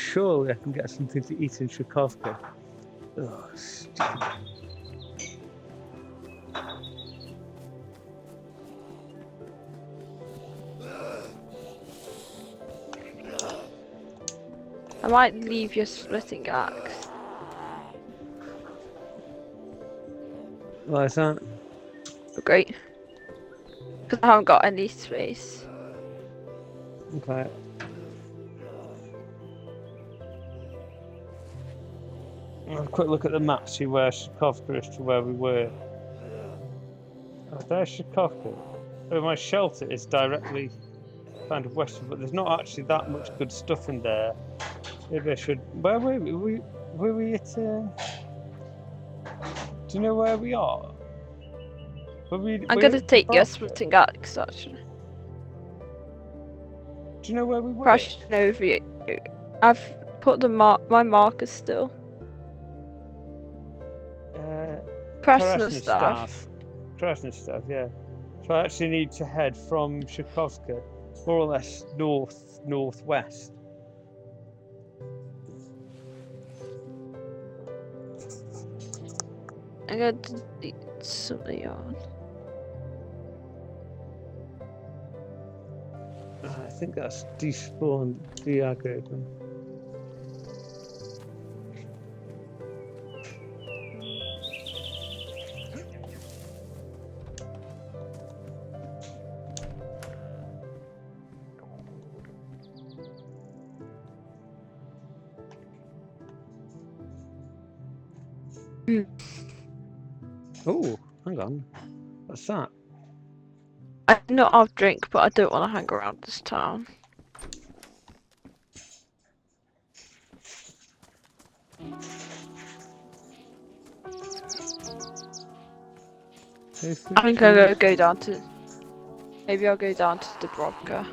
surely I can get something to eat in Shakovka. Oh, stupid. I might leave your splitting axe. Why is that? Great. Because I haven't got any space. Okay. Have a quick look at the map, see where Shakovka is to where we were. Oh, there's Shakovka. Oh, my shelter is directly kind of western, but there's not actually that much good stuff in there. Maybe I should. Where were we? Were we at? Do you know where we are? I'm gonna take your splitting axe actually. Do you know where we were? Crashing over you. I've put my markers still. Krasnostav. Krasnostav, yeah. So I actually need to head from Shakovka, more or less northwest. I'm going to eat something on. I think that's despawned, deaggroed them. Oh, hang on. What's that? I do not have drink, but I don't want to hang around this town. I think I'll go down to. Maybe I'll go down to Dubrovka.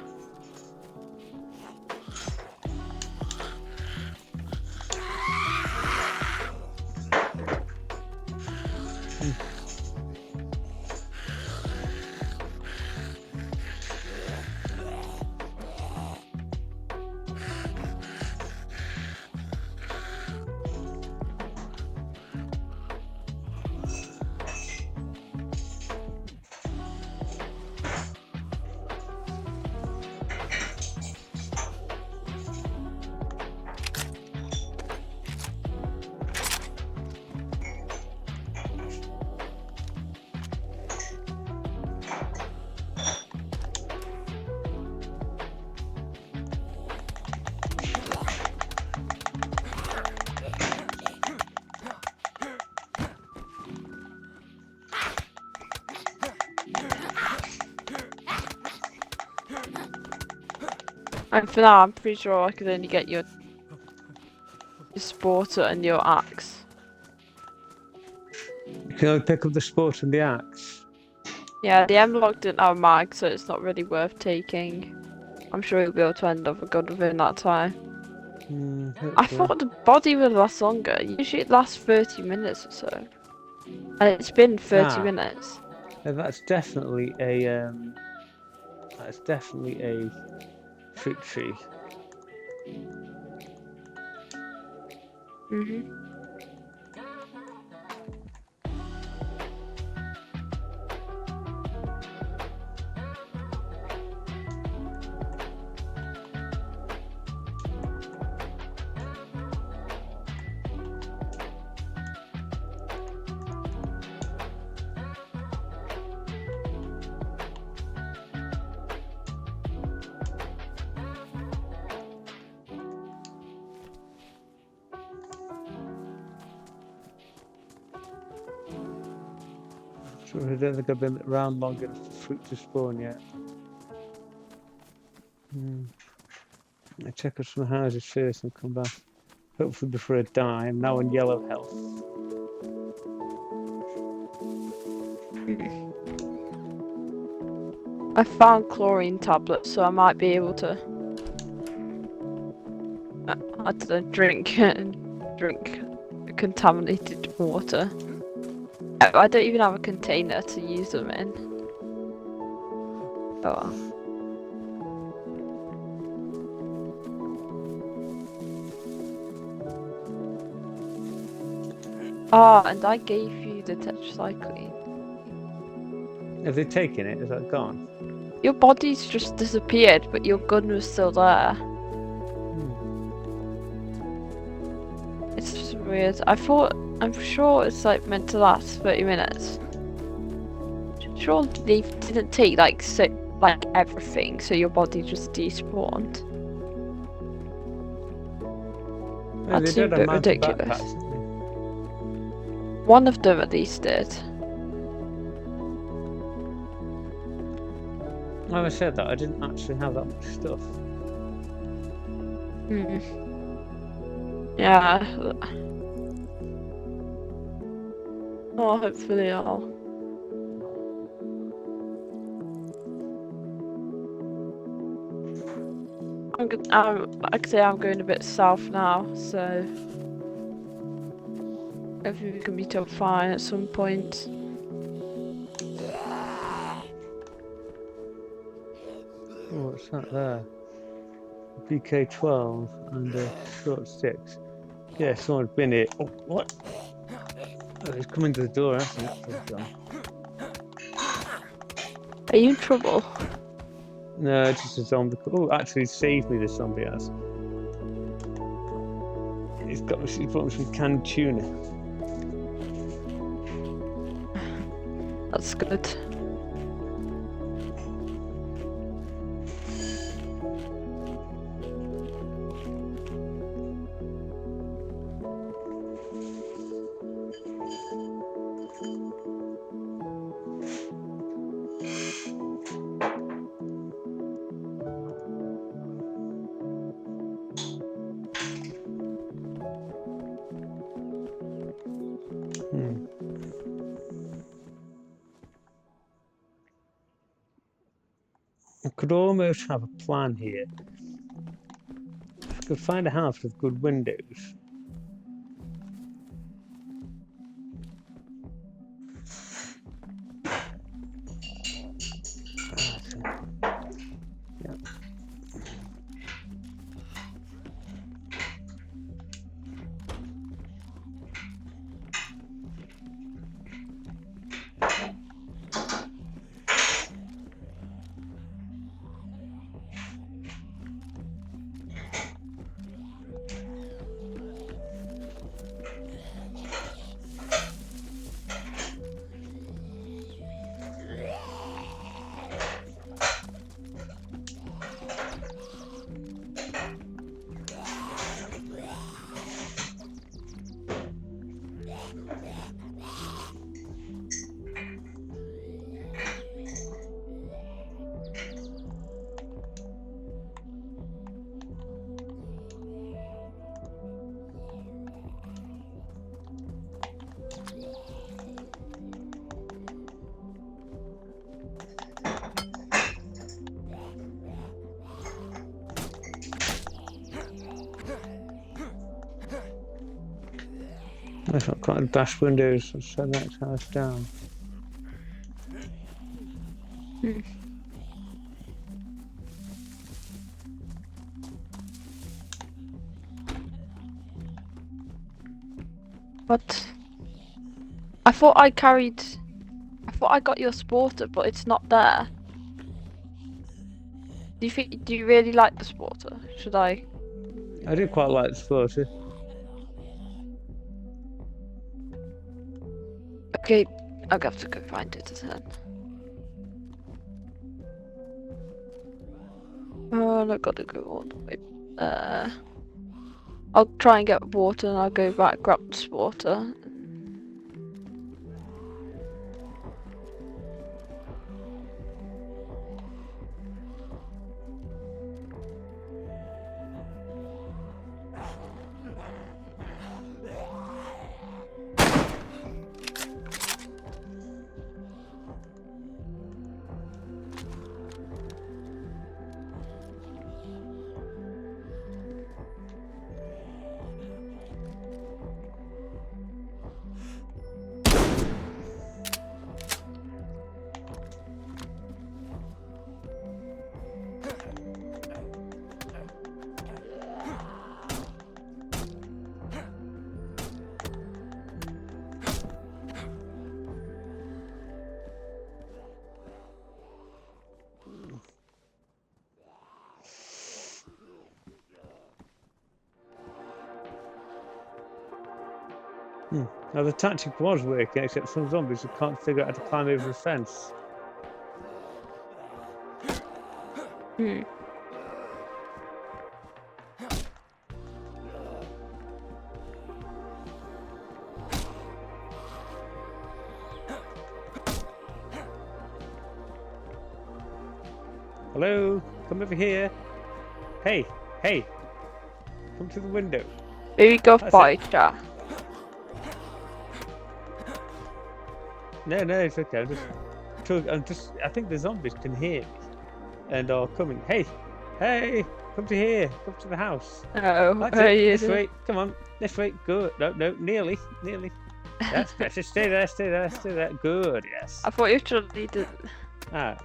And for now, I'm pretty sure I could only get your sporter and your axe. Can I pick up the sport and the axe? Yeah, the M-Log didn't have a mag, so it's not really worth taking. I'm sure you'll be able to end up a good within that time. I thought the body would last longer. Usually it lasts 30 minutes or so. And it's been 30 minutes. That's definitely a fruit tree. I don't think I've been around long enough for fruit to spawn yet. I check out some houses first and come back. Hopefully before I die. I'm now on yellow health. I found chlorine tablets, so I might be able to I don't know, drink contaminated water. I don't even have a container to use them in. Oh well. Ah, and I gave you the tetracycline. Have they taken it? Is that gone? Your body's just disappeared, but your gun was still there. It's just weird. I'm sure it's like meant to last 30 minutes. Sure they didn't take like everything, so your body just despawned. No, That they seemed did a have bit mounted ridiculous. backpacks, didn't One of them at least did. they? When I said that, I didn't actually have that much stuff. Yeah. Oh, hopefully I'll. Actually, I'm going a bit south now, so hopefully we can meet up fine at some point. Oh, what's that there? BK12 and a short sticks. Yeah, someone's been here. Oh, what? Oh, he's coming to the door, hasn't he? Are you in trouble? No, it's just a zombie. Oh, actually, saved me, the zombie has. He's brought me some canned tuna. That's good. I could almost have a plan here. If I could find a house with good windows. Yeah. That's not quite bash windows, so shut that house down. What? I thought I got your sporter, but it's not there. Do you really like the sporter? Should I? I do quite like the sporter. Okay, I'll have to go find it then. Oh, I gotta go all the way there. I'll try and get water and I'll go back, grab the sporter. Now the tactic was working, except some zombies who can't figure out how to climb over a fence. Hmm. Hello? Come over here. Hey, hey. Come to the window. Maybe go That's fight, it. chat. No, it's okay. I think the zombies can hear me and are coming. Hey, hey, come to here. Come to the house. Oh, That's are it. you This way. Come on. This way. Good. No, nearly. That's better. Stay there. Good, yes. I thought you actually did. Ah,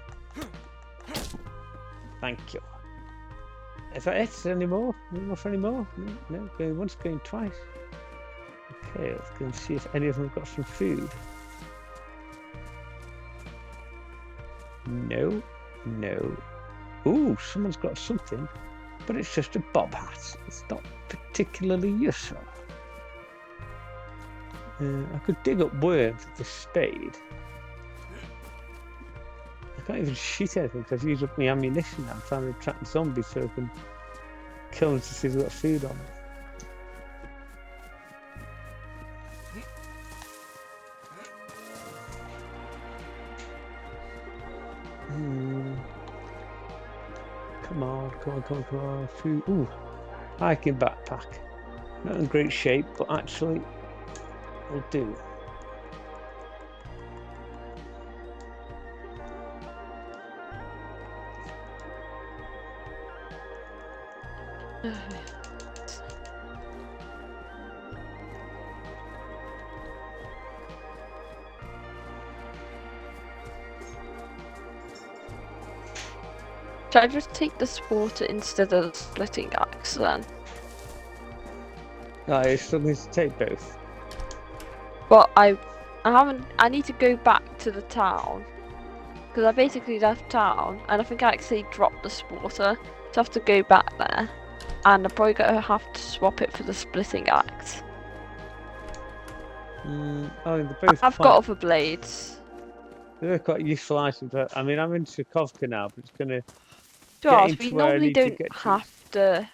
thank you. Is that it? Any more? Any more? No, going once, going twice. Okay, let's go and see if any of them have got some food. No. Ooh, someone's got something, but it's just a bob hat. It's not particularly useful. I could dig up worms with a spade. I can't even shoot anything because I've used up my ammunition. I'm trying to attract zombies so I can kill them to see if they've got food on them. Come on. Food. Ooh, hiking backpack. Not in great shape, but actually will do. Should I just take the sporter instead of the splitting axe then? I still need to take both. But I haven't. I need to go back to the town because I basically left town, and I think I actually dropped the sporter, so I have to go back there, and I'm probably gonna have to swap it for the splitting axe. They're both I've got other blades. They're quite useful items. I mean, I'm in Shukovka now, but it's gonna To get us, into we where I normally need to don't get to. have to.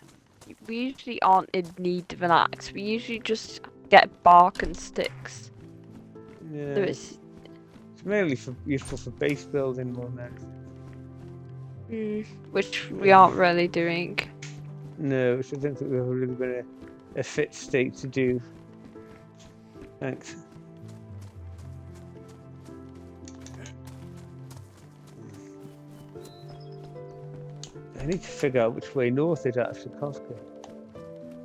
We usually aren't in need of an axe. We usually just get bark and sticks. Yeah, So it's mainly useful for base building more than anything. which we aren't really doing. No, which I don't think we've really been a fit state to do. Thanks. I need to figure out which way north is out of Shukovka.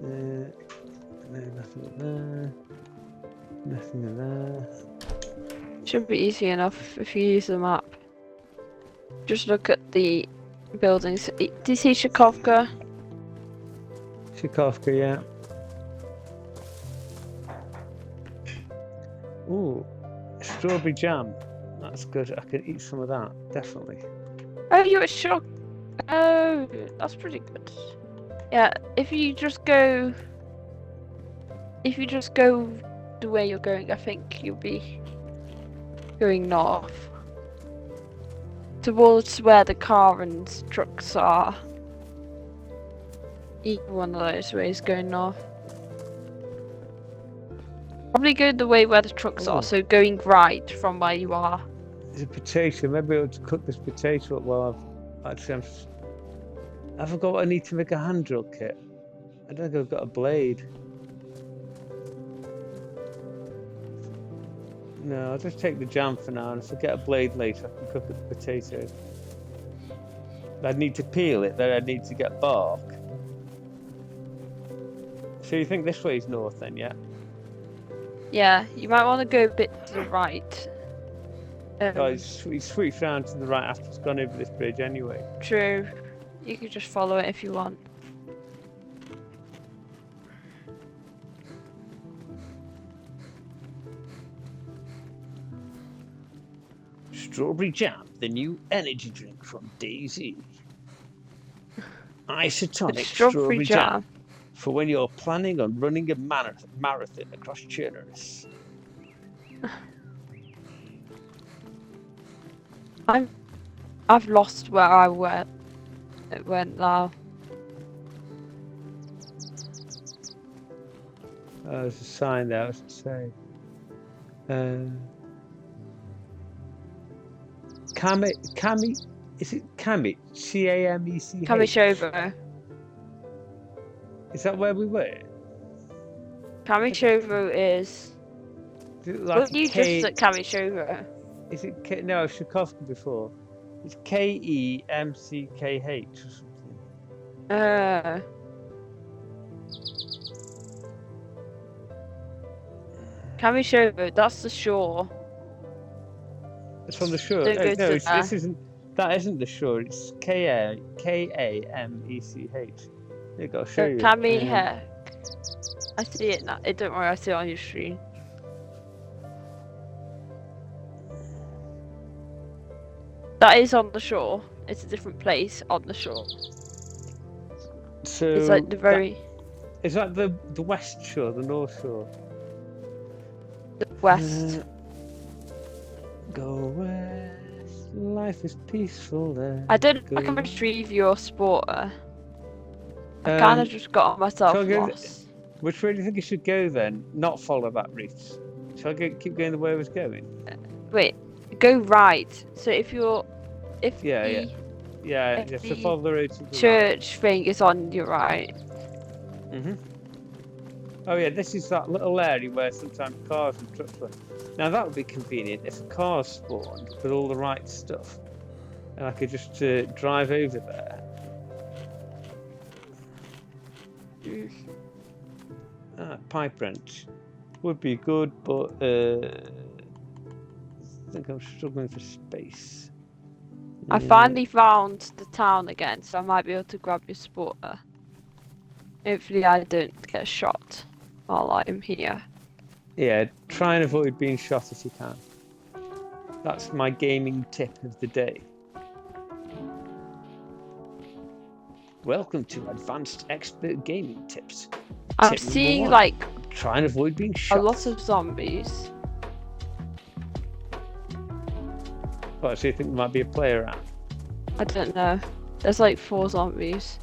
No, nothing there. Nothing there. Should be easy enough if you use the map. Just look at the buildings. Do you see Shukovka? Shukovka, yeah. Ooh, strawberry jam. That's good. I could eat some of that, definitely. Oh, you were shocked. Oh, that's pretty good. Yeah, if you just go the way you're going, I think you'll be going north. Towards where the car and trucks are. Either one of those ways going north. Probably go the way where the trucks are, so going right from where you are. There's a potato. Maybe I'll cook this potato up while I forgot what I need to make a hand drill kit. I don't think I've got a blade. No, I'll just take the jam for now, and if I get a blade later, I can cook up the potato. I'd need to peel it, then I'd need to get bark. So you think this way's north then, yeah? Yeah, you might want to go a bit to the right. It's sweeps round to the right after it's gone over this bridge anyway. True. You could just follow it if you want. Strawberry jam, the new energy drink from DayZ. Isotonic strawberry jam for when you're planning on running a marathon across Chernobyl. I've lost where I went. It went now. There's a sign there. What's it say? Kami, is it Kami? Camech? Kamishovo. Is that where we were? Kamishovo is. Like Were you just at Kamishovo? Is it no? I've Shukovka before. It's Kemckh or something. Kamishovo, that's the shore. It's on the shore. Don't go to this isn't. That isn't the shore. It's Kamech. There you go. I'll show you. Kamech. I see it now. Don't worry, I see it on your screen. That is on the shore. It's a different place on the shore. So it's like the very. Is that the west shore, the north shore? The west. Go west. Life is peaceful there. I don't know if I can retrieve your sporter. I kind of just got myself lost. Which way do you think you should go then? Not follow that route. Shall I keep going the way I was going? Wait, go right. So if the so follow the road to the church thing is on your right. Oh yeah, this is that little area where sometimes cars and trucks were. Now that would be convenient if a car spawned with all the right stuff, and I could just drive over there. Pipe wrench would be good, but I think I'm struggling for space. I finally found the town again, so I might be able to grab your sporter. Hopefully I don't get shot while I'm here. Yeah, try and avoid being shot if you can. That's my gaming tip of the day. Welcome to Advanced Expert Gaming Tips. I'm seeing like try and avoid being shot. A lot of zombies. What, so you think there might be a player around? I don't know. There's like 4 zombies.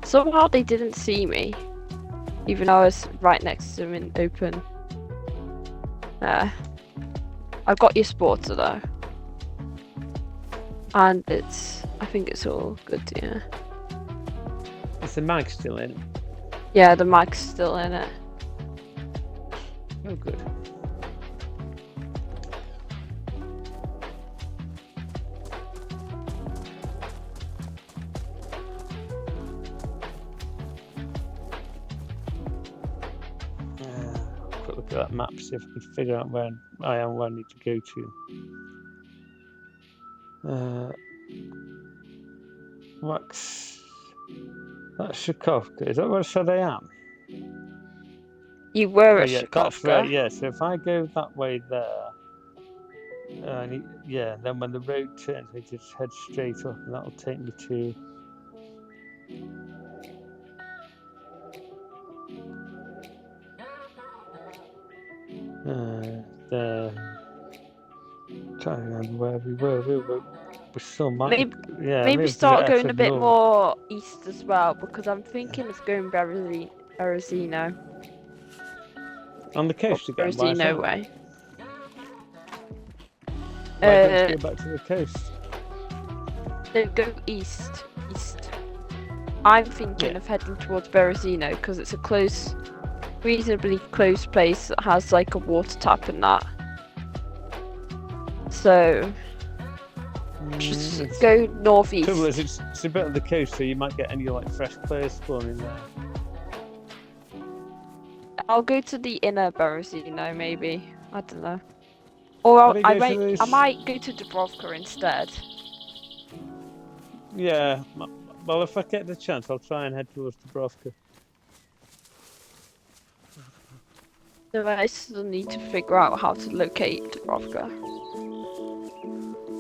Somehow they didn't see me, even though I was right next to them in open. I've got your sporter though, and I think it's all good. Yeah. Is the mag still in? Yeah, the mag's still in it. Oh, good. Quick look at that map, see if I can figure out where I am, where I need to go to. Wax. That's Shukovka. Is that where I said I am? You were at Shukovka. That's right, yeah. So if I go that way there, then when the road turns, I just head straight up and that'll take me to... there. Trying to remember where we were. We still might... Maybe start going a bit more east as well, because I'm thinking of going Berezino. On the coast again? Berezino way. Let's go back to the coast. No, go east. I'm thinking of heading towards Berezino because it's a reasonably close place that has like a water tap and that. So just go northeast. The trouble is, it's a bit of the coast, so you might get any like fresh players spawning there. I'll go to the inner Berezino, maybe. I don't know. Or I might go to Dubrovka instead. Yeah. Well, if I get the chance, I'll try and head towards Dubrovka. So I still need to figure out how to locate Dubrovka.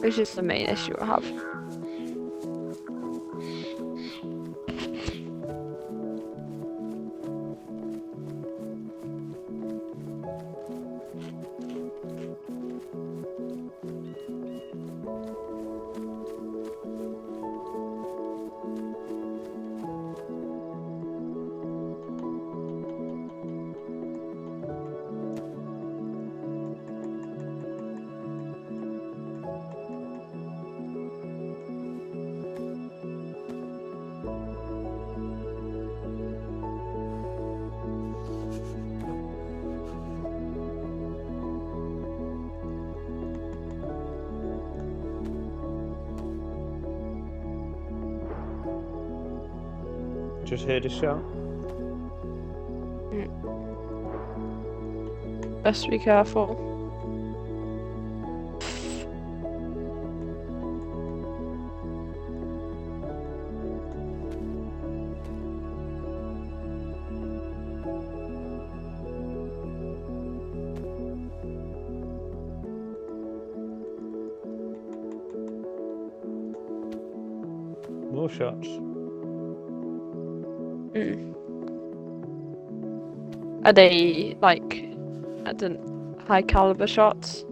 Which is the main issue I have. Just heard a shot. Best be careful. More shots. Are they like, I don't, high caliber shots?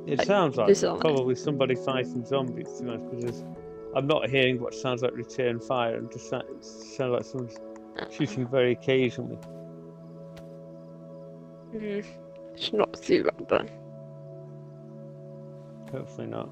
It Like, sounds like visually? probably somebody fighting zombies, to be honest, because I'm not hearing what sounds like return fire. It sounds like someone's shooting very occasionally. Should not do that then. Hopefully not.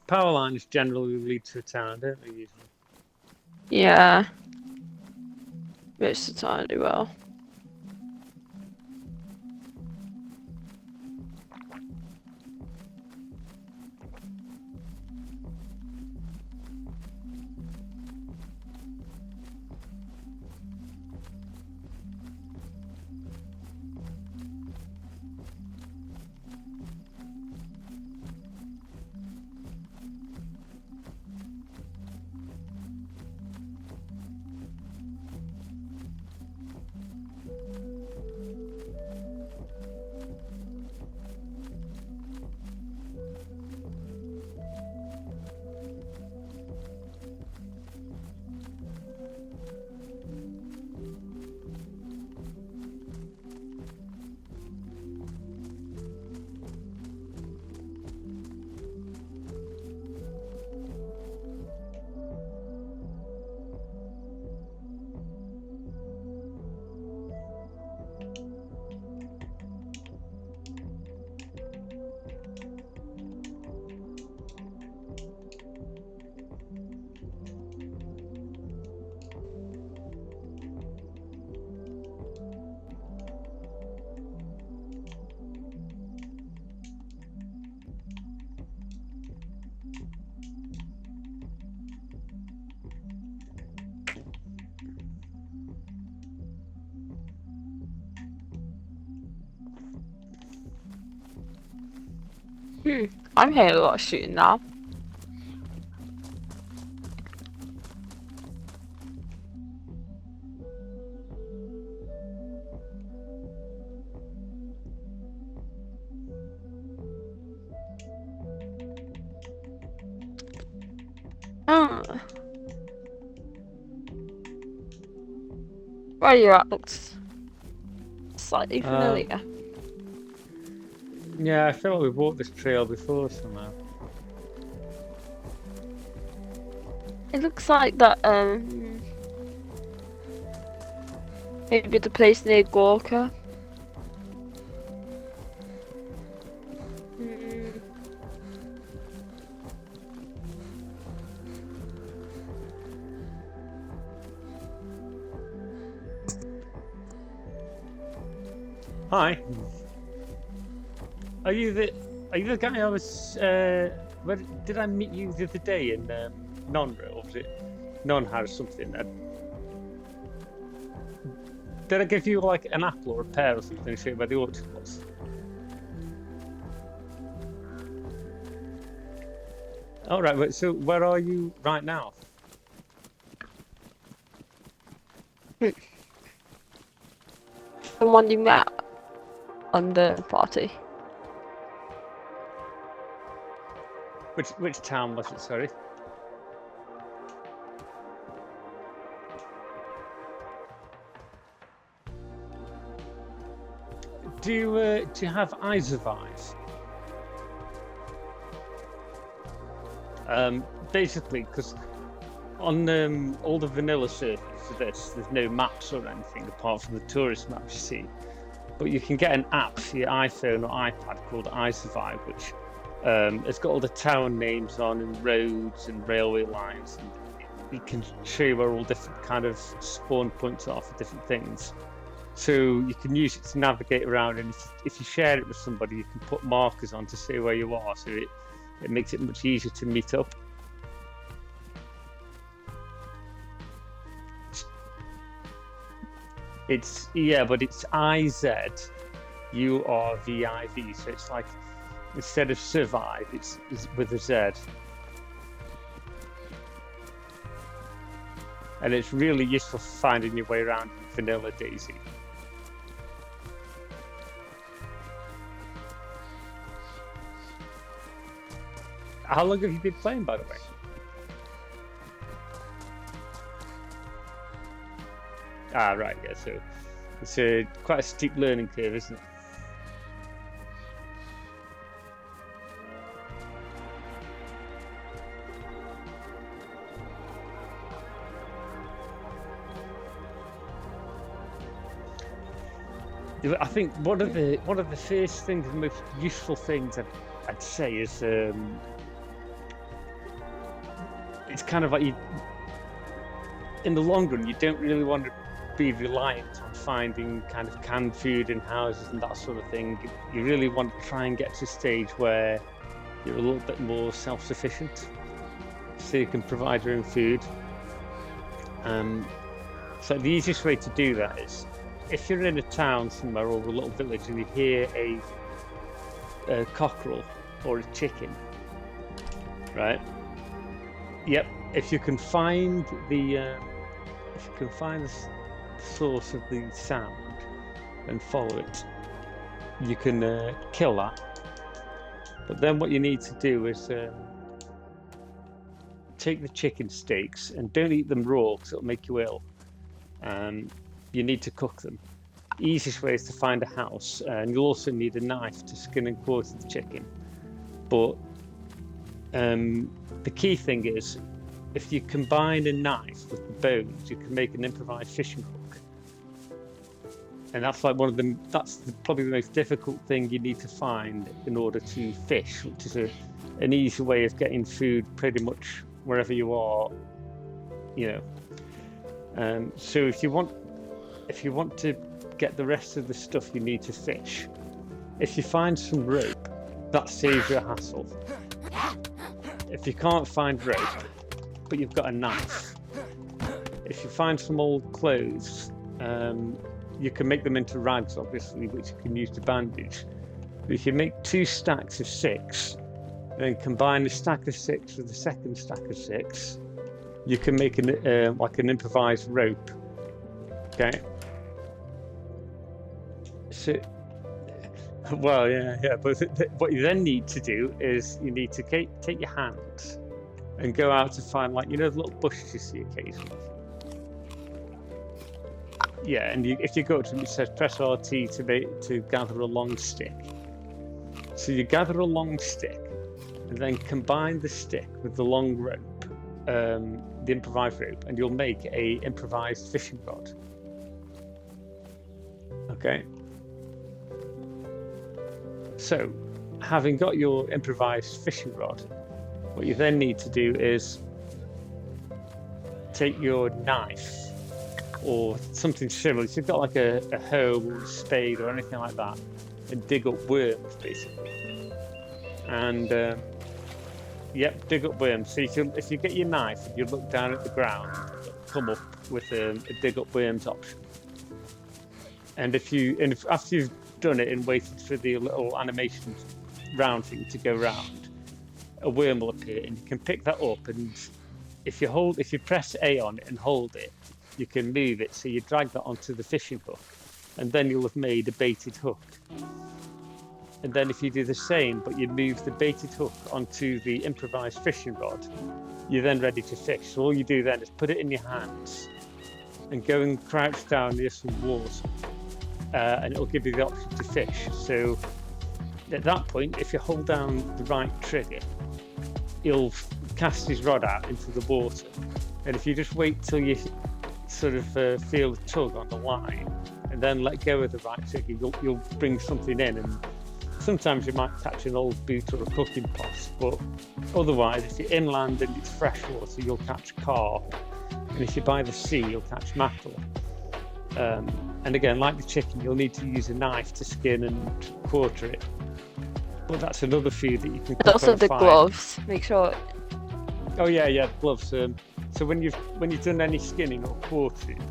Power lines generally lead to a town, don't they, usually? Yeah. Most of the time I do well. I'm hearing a lot of shooting now. Where you're at looks slightly familiar. Yeah, I feel like we've walked this trail before somehow. It looks like that, maybe the place near Gorka. Hi. Are you the guy I was where did I meet you the other day in Non-Real? Or was it Non has something? Did I give you like an apple or a pear or something to show you where the orchard was? All right, wait, so where are you right now? The one you met on the party. Which town was it? Sorry. Do you have iSurvive? Basically, because on all the vanilla servers for this, there's no maps or anything apart from the tourist maps you see. But you can get an app for your iPhone or iPad called iSurvive, which it's got all the town names on and roads and railway lines, and it can show you where all different kind of spawn points are for different things. So you can use it to navigate around, and if you share it with somebody, you can put markers on to say where you are, so it makes it much easier to meet up. But it's IZURVIV, so it's like instead of survive, it's with a Z. And it's really useful for finding your way around vanilla DayZ. How long have you been playing, by the way? Ah, right, yeah, so it's quite a steep learning curve, isn't it? I think one of the first things, the most useful things I'd say is it's kind of like in the long run, you don't really want to be reliant on finding kind of canned food in houses and that sort of thing. You really want to try and get to a stage where you're a little bit more self-sufficient, so you can provide your own food. So the easiest way to do that is if you're in a town somewhere or a little village and you hear a cockerel or a chicken, right? Yep. If you can find the source of the sound and follow it, you can kill that. But then what you need to do is take the chicken steaks and don't eat them raw because it'll make you ill. You need to cook them. The easiest way is to find a house, and you'll also need a knife to skin and quarter the chicken. But the key thing is, if you combine a knife with the bones, you can make an improvised fishing hook. And that's like probably the most difficult thing you need to find in order to fish, which is an easy way of getting food pretty much wherever you are, you know. So if you want to get the rest of the stuff you need to fish, if you find some rope, that saves you a hassle. If you can't find rope, but you've got a knife, if you find some old clothes, you can make them into rags, obviously, which you can use to bandage. But if you make 2 stacks of 6, and then combine a stack of 6 with the second stack of 6, you can make like an improvised rope. Okay. So, well, yeah. But what you then need to do is you need to take your hands and go out to find, like, the little bushes you see occasionally. Yeah, and if you go to them, it says press RT to gather a long stick. So you gather a long stick, and then combine the stick with the long rope, the improvised rope, and you'll make a improvised fishing rod. Okay. So, having got your improvised fishing rod, what you then need to do is take your knife or something similar. So you've got like a hoe or a spade or anything like that, and dig up worms, basically. And dig up worms. So if you get your knife and you look down at the ground, come up with a dig up worms option. And if after you've done it and waited for the little animation round thing to go round, a worm will appear, and you can pick that up. And if you press A on it and hold it, you can move it. So you drag that onto the fishing hook, and then you'll have made a baited hook. And then if you do the same, but you move the baited hook onto the improvised fishing rod, you're then ready to fish. So all you do then is put it in your hands and go and crouch down near some walls. and it'll give you the option to fish. So at that point, if you hold down the right trigger, he'll cast his rod out into the water. And if you just wait till you sort of feel the tug on the line, and then let go of the right trigger, you'll bring something in. And sometimes you might catch an old boot or a cooking pot, but otherwise, if you're inland and it's fresh water, you'll catch carp. And if you're by the sea, you'll catch mackerel. And again, like the chicken, you'll need to use a knife to skin and quarter it. But that's another food that you can cook Also on a the fire. gloves. Make sure. Oh yeah, gloves. So when you've done any skinning or quartering,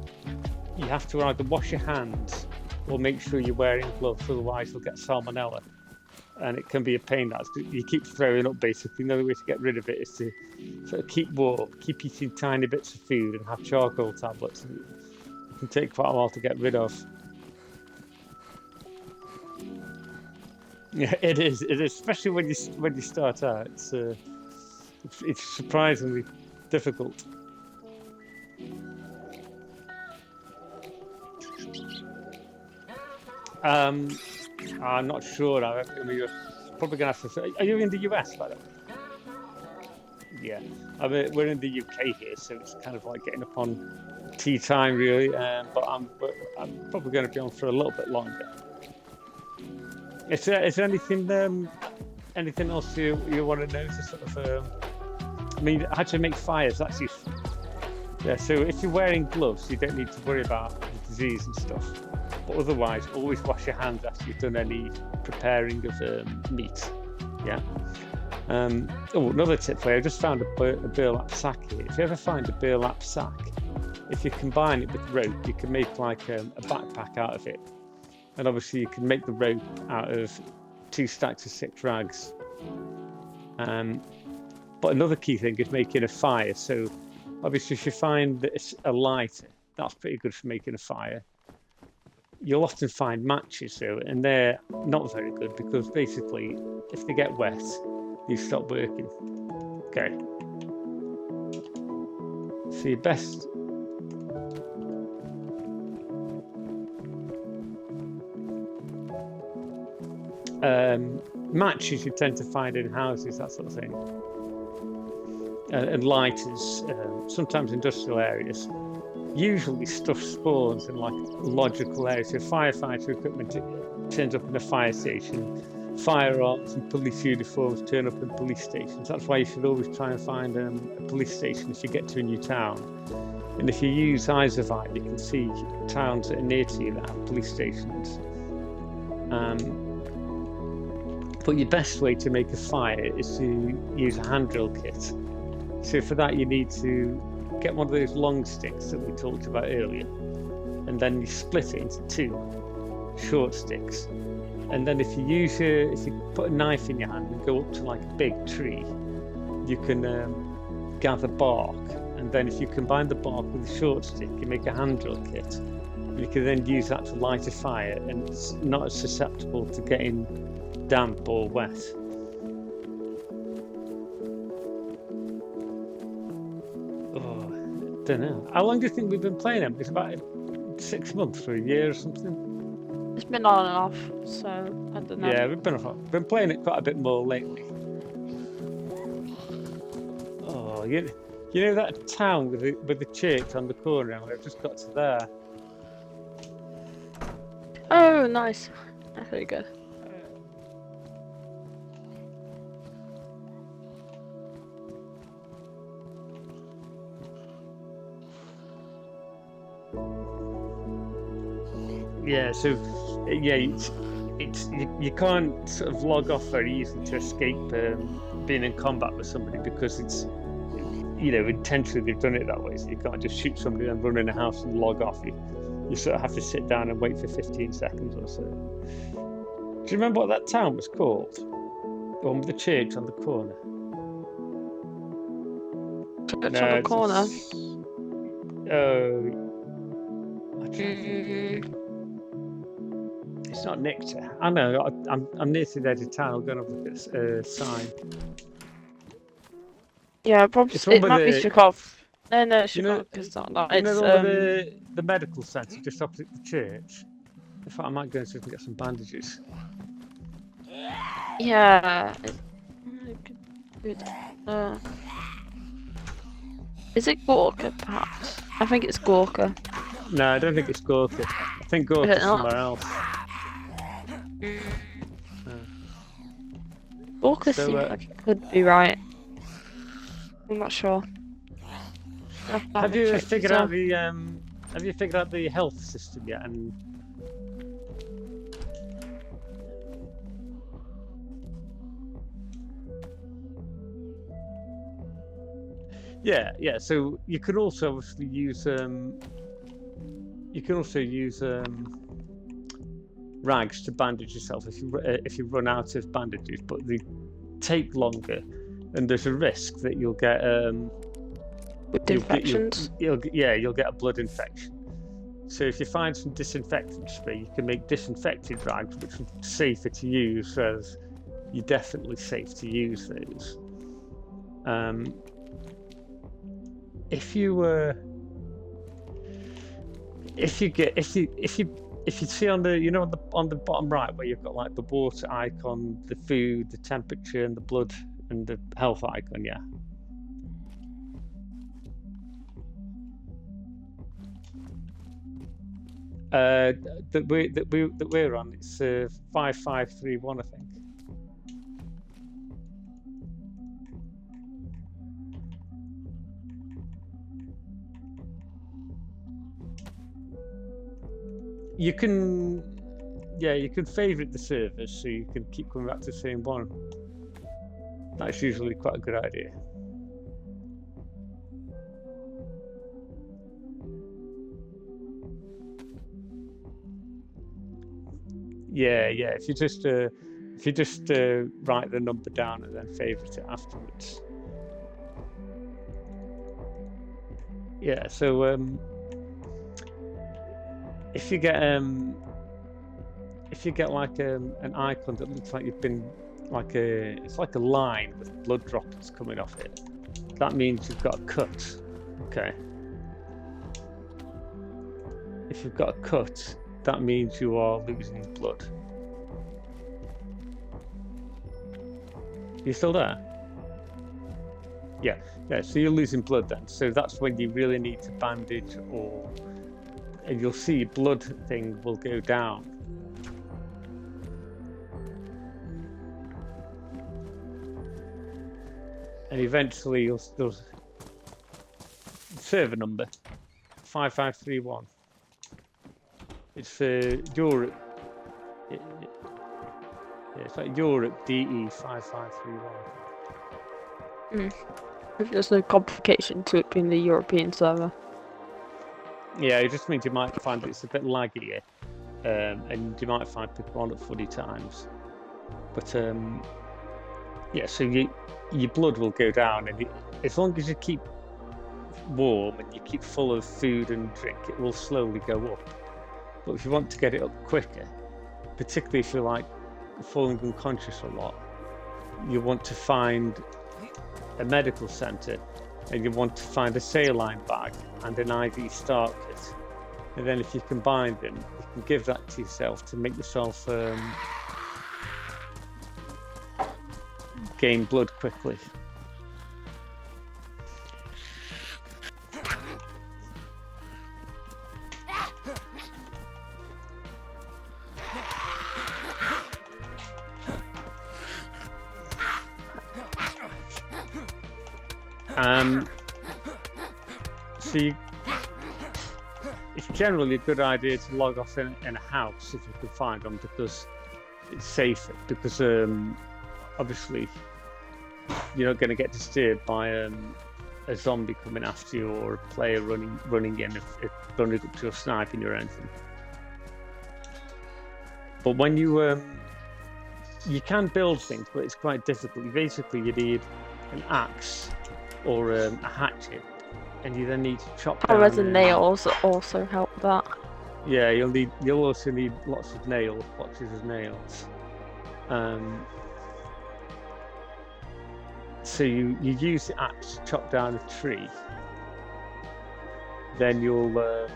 you have to either wash your hands or make sure you're wearing gloves, otherwise you'll get salmonella. And it can be a pain. You keep throwing up basically. Another way to get rid of it is to sort of keep warm, keep eating tiny bits of food and have charcoal tablets. And it can take quite a while to get rid of. Yeah, it is, especially when you start out. It's surprisingly difficult. I'm not sure. I mean, you're probably going to have to. Are you in the US, by the way? Yeah, I mean, we're in the UK here, so it's kind of like getting up on tea time, really. But I'm probably going to be on for a little bit longer. Is there anything else you want to know to sort of? I mean, how to make fires? That's useful. Yeah. So if you're wearing gloves, you don't need to worry about the disease and stuff. But otherwise, always wash your hands after you've done any preparing of meat. Yeah. Another tip for you. I just found a burlap sack here. If you ever find a burlap sack, if you combine it with rope, you can make like a backpack out of it. And obviously, you can make the rope out of 2 stacks of 6 rags. But another key thing is making a fire. So obviously, if you find a lighter, that's pretty good for making a fire. You'll often find matches though, and they're not very good because basically, if they get wet, you stop working. Okay. So your best. Matches you tend to find in houses, that sort of thing, and lighters, sometimes industrial areas. Usually stuff spawns in like logical areas. So firefighter equipment turns up in a fire station, firearms and police uniforms turn up in police stations. That's why you should always try and find a police station if you get to a new town. And if you use Eyes of Eye, you can see towns that are near to you that have police stations. But your best way to make a fire is to use a hand drill kit. So for that you need to get one of those long sticks that we talked about earlier, and then you split it into 2 short sticks. And then if you put a knife in your hand and go up to like a big tree, you can gather bark. And then if you combine the bark with a short stick, you make a hand drill kit. And you can then use that to light a fire, and it's not as susceptible to getting damp or wet. Don't know. How long do you think we've been playing them? It's about 6 months or a year or something. It's been on and off, so I don't know. Yeah, we've been playing it quite a bit more lately. Oh, you know that town with the church on the corner? I've just got to there. Oh, nice. That's very good. Yeah, so it's you can't sort of log off very easily to escape being in combat with somebody, because it's, you know, intentionally they've done it that way. So you can't just shoot somebody and run in a house and log off. You sort of have to sit down and wait for 15 seconds or so. Do you remember what that town was called? The one with the church on the corner. Church on the corner. It's not Nictor. I know. I'm near to the edge of town. I'm going to look at a sign. Yeah, probably it might be Shukov. No, Shukov is not that. You know the medical centre just opposite the church? In fact, I might go and see if I can get some bandages. Yeah. Good. Is it Gorka, perhaps? I think it's Gorka. No, I don't think it's Gorka. I think Gorka's somewhere else. Gorka seems like it could be right. I'm not sure. Have you figured out the health system yet? And yeah. So you can also obviously use rags to bandage yourself if you run out of bandages, but they take longer, and there's a risk that you'll get infections. You'll get a blood infection. So if you find some disinfectant spray, you can make disinfected rags, which are safer to use. As you're definitely safe to use those. If you see on the on the bottom right where you've got like the water icon, the food, the temperature, and the blood and the health icon, yeah. That we're on, it's 5531, I think. You can favorite the servers so you can keep coming back to the same one. That's usually quite a good idea. Yeah. If you just write the number down and then favorite it afterwards. Yeah. So if you get like an icon that looks like you've been it's like a line with blood droplets coming off it, that means you've got a cut. Okay. If you've got a cut, that means you are losing blood. You still there? Yeah. So you're losing blood then. So that's when you really need to bandage, and you'll see blood thing will go down. And eventually you'll server number 5531. It's for Europe. It's like Europe DE 5531. There's no complication to it being the European server. Yeah, it just means you might find it's a bit laggier, and you might find people on at funny times. But so your blood will go down, and as long as you keep warm and you keep full of food and drink, it will slowly go up. But if you want to get it up quicker, particularly if you're like falling unconscious a lot, you want to find a medical centre, and you want to find a saline bag and an IV start kit. And then if you combine them, you can give that to yourself to make yourself gain blood quickly. It's generally a good idea to log off in a house if you can find them, because it's safer. Because obviously you're not going to get disturbed by a zombie coming after you, or a player running in if running up to your sniping or anything. But when you can build things, but it's quite difficult. Basically, you need an axe or a hatchet, and you then need to chop down. Resin nails also help that. Yeah, you'll also need lots of boxes of nails. So you use the axe to chop down a tree. Then you'll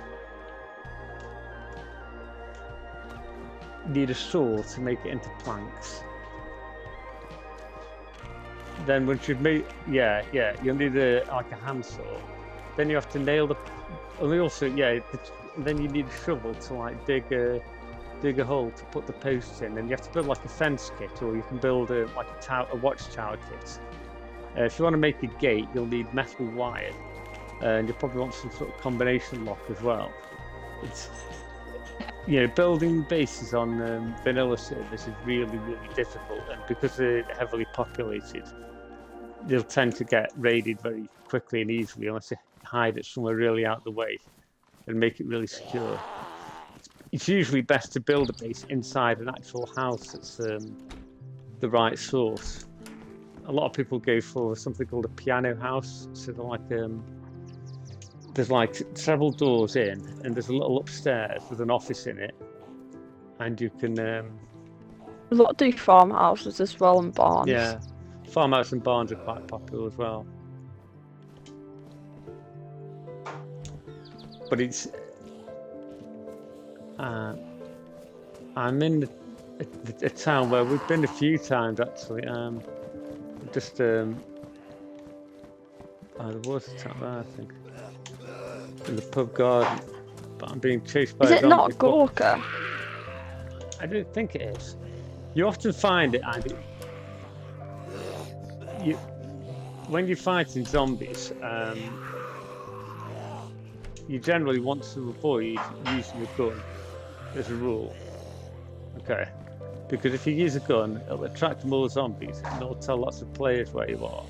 need a saw to make it into planks. Then once you've made, you'll need like a handsaw. Then you have to nail the, and also then you need a shovel to like dig a hole to put the posts in, and you have to build like a fence kit, or you can build a watchtower kit. If you want to make a gate, you'll need metal wire, and you'll probably want some sort of combination lock as well. It's, building bases on vanilla servers is really difficult, and because they're heavily populated, they'll tend to get raided very quickly and easily unless you hide it somewhere really out of the way and make it really secure. It's usually best to build a base inside an actual house that's the right source. A lot of people go for something called a piano house. So they're like there's like several doors in, and there's a little upstairs with an office in it, and you can. A lot do farmhouses as well and barns. Yeah, farmhouse and barns are quite popular as well. But it's. I'm in a town where we've been a few times actually. There was a town there, I think, in the pub garden. But I'm being chased by. Is it not Gorka? I don't think it is. You often find it, Andy. When you're fighting zombies, you generally want to avoid using a gun as a rule. Okay. Because if you use a gun, it'll attract more zombies and it'll tell lots of players where you are.